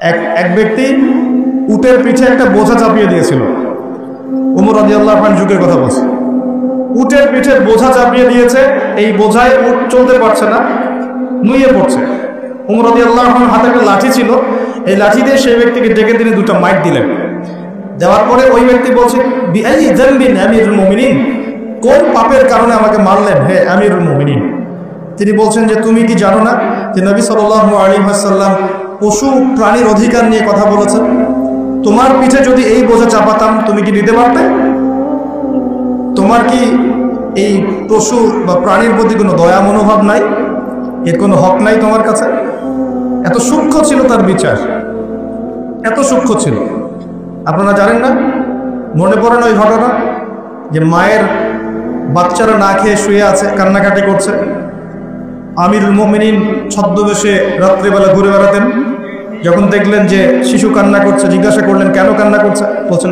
এক ব্যক্তি উটের পিঠে একটা বোঝা চাপিয়ে দিয়েছিল। ওমর রাদিয়াল্লাহু আনহু যুগের কথা বলছে। উটের পিঠে বোঝা চাপিয়ে দিয়েছে, এই বোঝায় উট চলতে পারছে না, নুয়ে পড়ছে। ওমর রাদিয়াল্লাহু আনহুর হাতে একটা লাঠি ছিল, এই লাঠি দিয়ে সেই ব্যক্তিকে ডেকে তিনি দুটো মাইট দিলেন। দেওয়ার পরে ওই ব্যক্তি বলছে, বিআইয়ি যামবিন আমিরুল মুমিনিন, কোন পাপের কারণে আমাকে মারলেন হে আমিরুল মুমিনিন? তিনি বলছেন যে তুমি কি জানো না যে নবী সাল্লাল্লাহু আলাইহি ওয়াসাল্লাম পশু প্রাণীর অধিকার নিয়ে কথা বলেছেন? তোমার পিঠে যদি এই বোঝা চাপাতাম তুমি কি নিতে পারতে? তোমার কি এই পশু বা প্রাণীর প্রতি কোনো দয়া মনোভাব নাই? এর কোনো হক নাই তোমার কাছে? এত সূক্ষ্ম ছিল তার বিচার, এত সূক্ষ্ম ছিল। আপনারা জানেন না, মনে পড়ে না ওই ঘটনা যে মায়ের বাচ্চারা না খেয়ে শুয়ে আছে, কান্নাকাটি করছে। আমিরুল মুমিনিন ছদ্মবেশে রাত্রিবেলা ঘুরে বেড়াতেন। যখন দেখলেন যে শিশু কান্না করছে, জিজ্ঞাসা করলেন কেন কান্না করছে? বলছেন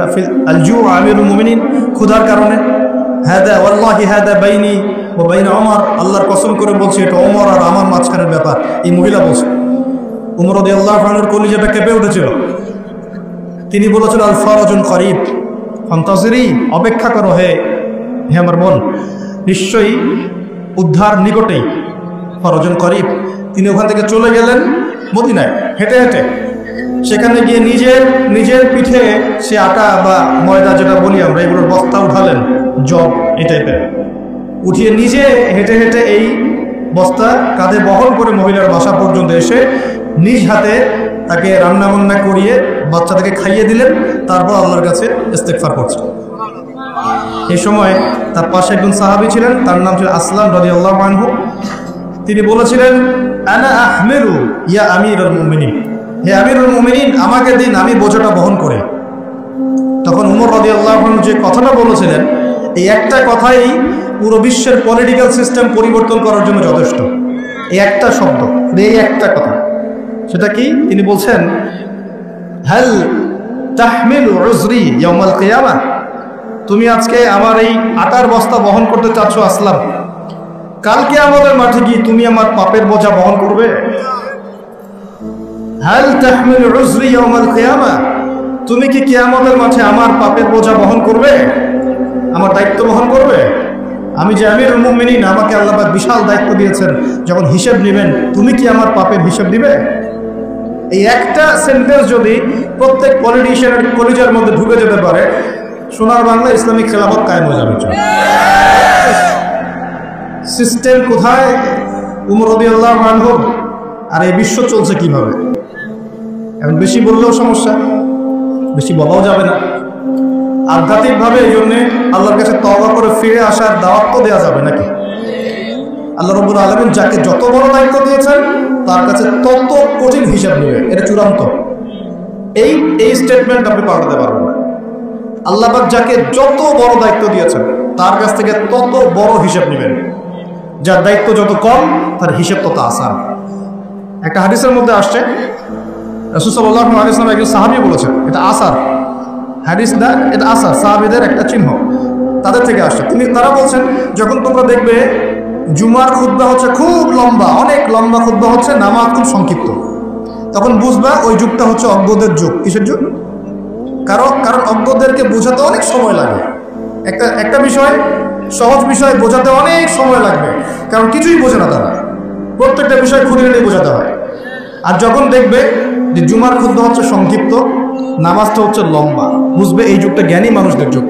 আল জু আমিরুল মুমিনিন, ক্ষুধার কারণে। হাদা ওয়াল্লাহি হাদা বাইনি ওয়া বাইনা ওমর, আল্লাহর কসম করে বলছি এটা ওমর আর আমার মাঝখানের ব্যাপার। এই মহিলা বলছে। ওমর রাদিয়াল্লাহু আনহুর কলিজাটা কেঁপে উঠেছিল। তিনি বলেছেন আল ফারাজুন করিব ফান্তাজিরি, অপেক্ষা করো হে আমার বোন, নিশ্চয়ই উদ্ধার নিকটেই। ফারাজুন করিব। তিনি ওখান থেকে চলে গেলেন মদিনায় হেঁটে হেঁটে। সেখানে গিয়ে নিজের পিঠে সে আটা বা ময়দা যেটা বলি আমরা, এগুলোর বস্তা উঠালেন, জব এই টাইপের উঠিয়ে নিজে হেঁটে হেঁটে এই বস্তা কাঁধে বহন করে মহিলার বাসা পর্যন্ত এসে নিজ হাতে তাকে রান্না বান্না করিয়ে বাচ্চাটাকে খাইয়ে দিলেন। তারপর আল্লাহর কাছে ইস্তেগফার করছেন। এই সময় তার পাশে একজন সাহাবী ছিলেন, তার নাম ছিল আসলাম রাদিয়াল্লাহু আনহু। তিনি বলেছিলেন আনা আহমিলু ইয়া আমিরুল মুমিনিন, হে আমিরুল মুমিনিন আমাকে দিন, আমি বোঝাটা বহন করি। তখন ওমর রাদিয়াল্লাহু আনহু যে কথাটা বলেছিলেন, এই একটা কথাই পুরো বিশ্বের পলিটিক্যাল সিস্টেম পরিবর্তন করার জন্য যথেষ্ট। এই একটা শব্দ, এই একটা কথা। সেটা কি? তিনি বলছেন হাল তাহমিলু উযরি ইয়াউমাল কিয়ামা, তুমি আজকে আমার এই আটার বস্তা বহন করতে চাচ্ছ আসলাম, কালকে আমাদের মাঠে গিয়ে তুমি আমার পাপের বোঝা বহন করবে? হাল তাহমিলু উযরি ইয়াউমাল কিয়ামা, তুমি কি কিয়ামতের মাঠে আমার পাপের বোঝা বহন করবে, আমার দায়িত্ব বহন করবে? আমি যে আমিরুল মুমিনিন, আমাকে আল্লাহ পাক বিশাল দায়িত্ব দিয়েছেন, যখন হিসেব নেবেন তুমি কি আমার পাপের হিসেব দিবে? এই একটা সেন্টেন্স যদি প্রত্যেক পলিটিশিয়ানের কলিজার মধ্যে ঢুকে যেতে পারে, সোনার বাংলা ইসলামিক খেলাফত কায়েম হয়ে যাবে। সিস্টেম কোথায়? ওমর রাদিয়াল্লাহু আনহু। আর এই বিশ্ব চলছে কিভাবে? এখন বেশি বললেও সমস্যা, বেশি বলাও যাবে না আধ্যাত্মিকভাবে। এই জন্যে আল্লাহর কাছে তওবা করে ফিরে আসার দাওয়াত তো দেওয়া যাবে নাকি? আল্লাহ রাব্বুল আলামিন যাকে যত বড় দায়িত্ব দিয়েছেন তার কাছে তত কঠিন হিসাব নেবে, এটা চূড়ান্ত। এই স্টেটমেন্ট আপনি পাল্টাতে পারবেন না। আল্লাহ পাক যাকে যত বড় দায়িত্ব দিয়েছেন তার কাছ থেকে তত বড় হিসাব নেবেন। যার দায়িত্ব যত কম তার হিসাব তত আসান। একটা হাদিসের মধ্যে আসছে, রাসূল সাল্লাল্লাহু আলাইহি ওয়াসাল্লাম একজন সাহাবী বলেছেন, এটা আসার হাদিস না, এটা আসার, সাহাবীদের একটা চিহ্ন, তাদের থেকে আসছে। তারা বলছেন যখন তোমরা দেখবে জুমার খুতবা হচ্ছে খুব লম্বা, অনেক লম্বা খুতবা হচ্ছে, নামাজ খুব সংক্ষিপ্ত, তখন বুঝবা ওই যুগটা হচ্ছে অজ্ঞদের যুগ। কিসের যুগ? কারণ অজ্ঞদেরকে বোঝাতে অনেক সময় লাগে। একটা বিষয়, সহজ বিষয় বোঝাতে অনেক সময় লাগবে, কারণ কিছুই বোঝে না তারা, প্রত্যেকটা বিষয় খুঁড়ে নিয়ে বোঝাতে হয়। আর যখন দেখবে যে জুমার খুতবা হচ্ছে সংক্ষিপ্ত, নামাজটা হচ্ছে লম্বা, বুঝবে এই যুগটা জ্ঞানী মানুষদের যুগ।